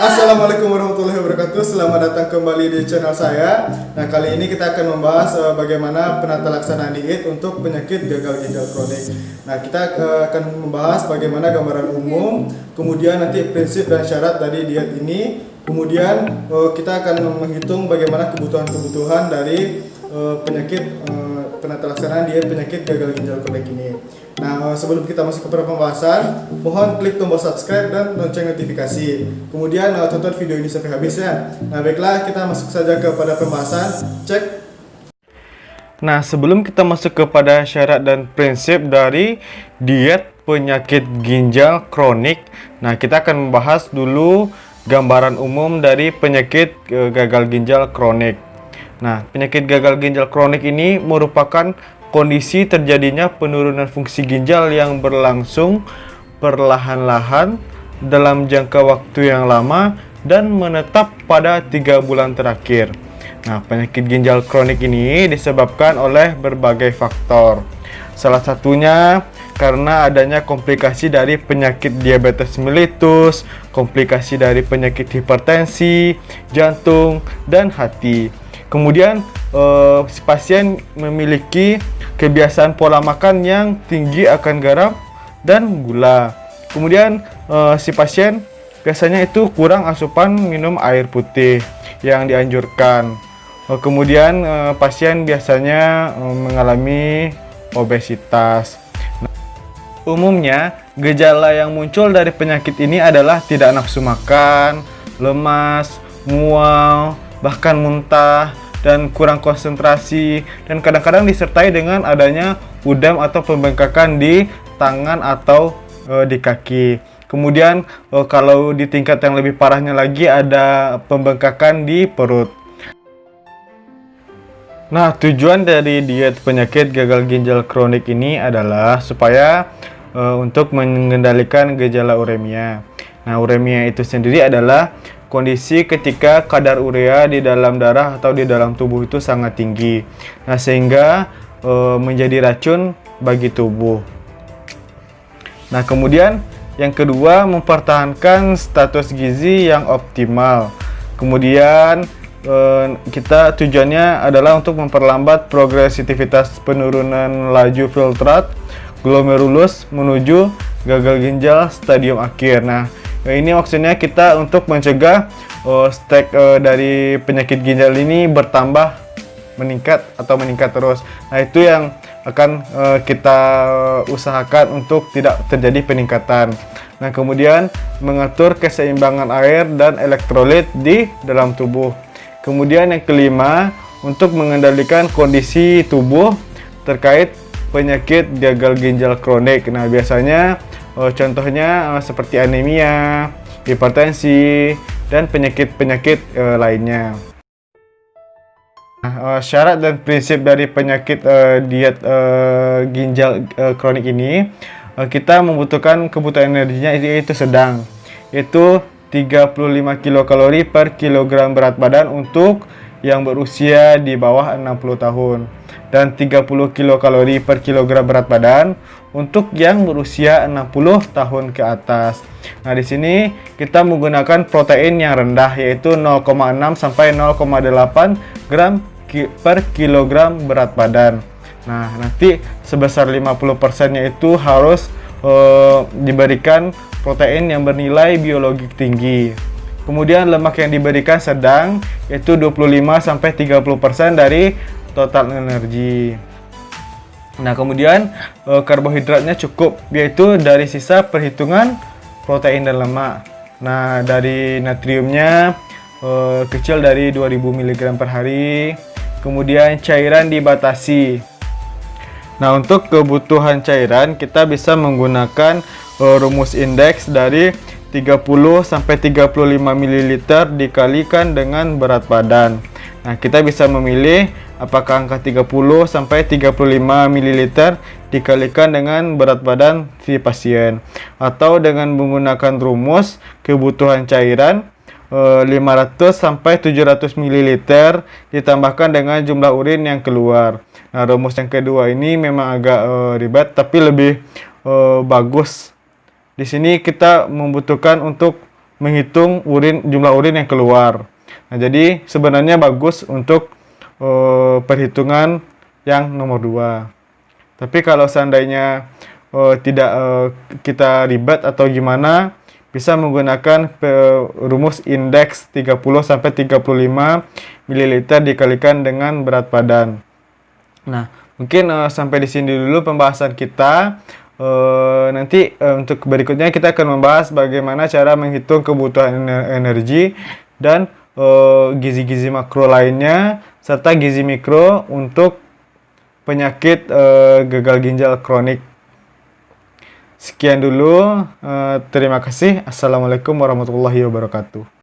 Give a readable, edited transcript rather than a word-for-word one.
Assalamualaikum warahmatullahi wabarakatuh. Selamat datang kembali di channel saya. Nah, kali ini kita akan membahas bagaimana penata laksanaan diet untuk penyakit gagal ginjal kronik. Nah, kita akan membahas bagaimana gambaran umum, kemudian nanti prinsip dan syarat dari diet ini. Kemudian kita akan menghitung bagaimana kebutuhan-kebutuhan dari penyakit penata laksanaan diet penyakit gagal ginjal kronik ini. Nah, sebelum kita masuk kepada pembahasan, mohon klik tombol subscribe dan lonceng notifikasi. Kemudian tonton video ini sampai habis ya. Nah, baiklah, kita masuk saja kepada pembahasan. Cek. Nah, sebelum kita masuk kepada syarat dan prinsip dari diet penyakit ginjal kronik, nah kita akan membahas dulu gambaran umum dari penyakit gagal ginjal kronik. Nah, penyakit gagal ginjal kronik ini merupakan kondisi terjadinya penurunan fungsi ginjal yang berlangsung perlahan-lahan dalam jangka waktu yang lama dan menetap pada 3 bulan terakhir. Nah, penyakit ginjal kronik ini disebabkan oleh berbagai faktor. Salah satunya karena adanya komplikasi dari penyakit diabetes mellitus, komplikasi dari penyakit hipertensi, jantung, dan hati. Kemudian si pasien memiliki kebiasaan pola makan yang tinggi akan garam dan gula. Kemudian si pasien biasanya itu kurang asupan minum air putih yang dianjurkan. Kemudian pasien biasanya mengalami obesitas. Umumnya gejala yang muncul dari penyakit ini adalah tidak nafsu makan, lemas, mual, bahkan muntah, dan kurang konsentrasi, dan kadang-kadang disertai dengan adanya udam atau pembengkakan di tangan atau di kaki. Kemudian kalau di tingkat yang lebih parahnya lagi ada pembengkakan di perut. Nah, tujuan dari diet penyakit gagal ginjal kronik ini adalah supaya untuk mengendalikan gejala uremia. Nah, uremia itu sendiri adalah kondisi ketika kadar urea di dalam darah atau di dalam tubuh itu sangat tinggi. Nah, sehingga menjadi racun bagi tubuh. Nah, kemudian yang kedua, mempertahankan status gizi yang optimal. Kemudian kita tujuannya adalah untuk memperlambat progresivitas penurunan laju filtrat glomerulus menuju gagal ginjal stadium akhir. Nah, ini maksudnya kita untuk mencegah stek dari penyakit ginjal ini bertambah, meningkat terus. Nah, itu yang akan kita usahakan untuk tidak terjadi peningkatan. Nah, kemudian mengatur keseimbangan air dan elektrolit di dalam tubuh. Kemudian yang kelima, untuk mengendalikan kondisi tubuh terkait penyakit gagal ginjal kronik. Nah, biasanya contohnya seperti anemia, hipertensi, dan penyakit-penyakit lainnya. Nah, syarat dan prinsip dari penyakit diet ginjal kronik ini, kita membutuhkan kebutuhan energinya yaitu sedang, yaitu 35 kilokalori per kilogram berat badan untuk yang berusia di bawah 60 tahun dan 30 kilokalori per kilogram berat badan untuk yang berusia 60 tahun ke atas. Nah, di sini kita menggunakan protein yang rendah yaitu 0,6 sampai 0,8 gram per kilogram berat badan. Nah, nanti sebesar 50%-nya itu harus diberikan protein yang bernilai biologi tinggi. Kemudian lemak yang diberikan sedang yaitu 25 sampai 30% dari total energi. Nah, kemudian karbohidratnya cukup yaitu dari sisa perhitungan protein dan lemak. Nah, dari natriumnya kecil dari 2000 mg per hari. Kemudian cairan dibatasi. Nah, untuk kebutuhan cairan kita bisa menggunakan rumus indeks dari 30 sampai 35 ml dikalikan dengan berat badan. Nah, kita bisa memilih apakah angka 30 sampai 35 ml dikalikan dengan berat badan si pasien atau dengan menggunakan rumus kebutuhan cairan 500 sampai 700 ml ditambahkan dengan jumlah urin yang keluar. Nah, rumus yang kedua ini memang agak ribet tapi lebih bagus. Di sini kita membutuhkan untuk menghitung jumlah urin yang keluar. Nah, jadi sebenarnya bagus untuk perhitungan yang nomor 2. Tapi kalau seandainya tidak kita ribet atau gimana, bisa menggunakan rumus indeks 30 sampai 35 ml dikalikan dengan berat badan. Nah, mungkin sampai di sini dulu pembahasan kita. Nanti untuk berikutnya kita akan membahas bagaimana cara menghitung kebutuhan energi dan gizi-gizi makro lainnya serta gizi mikro untuk penyakit gagal ginjal kronik. Sekian dulu, terima kasih. Assalamualaikum warahmatullahi wabarakatuh.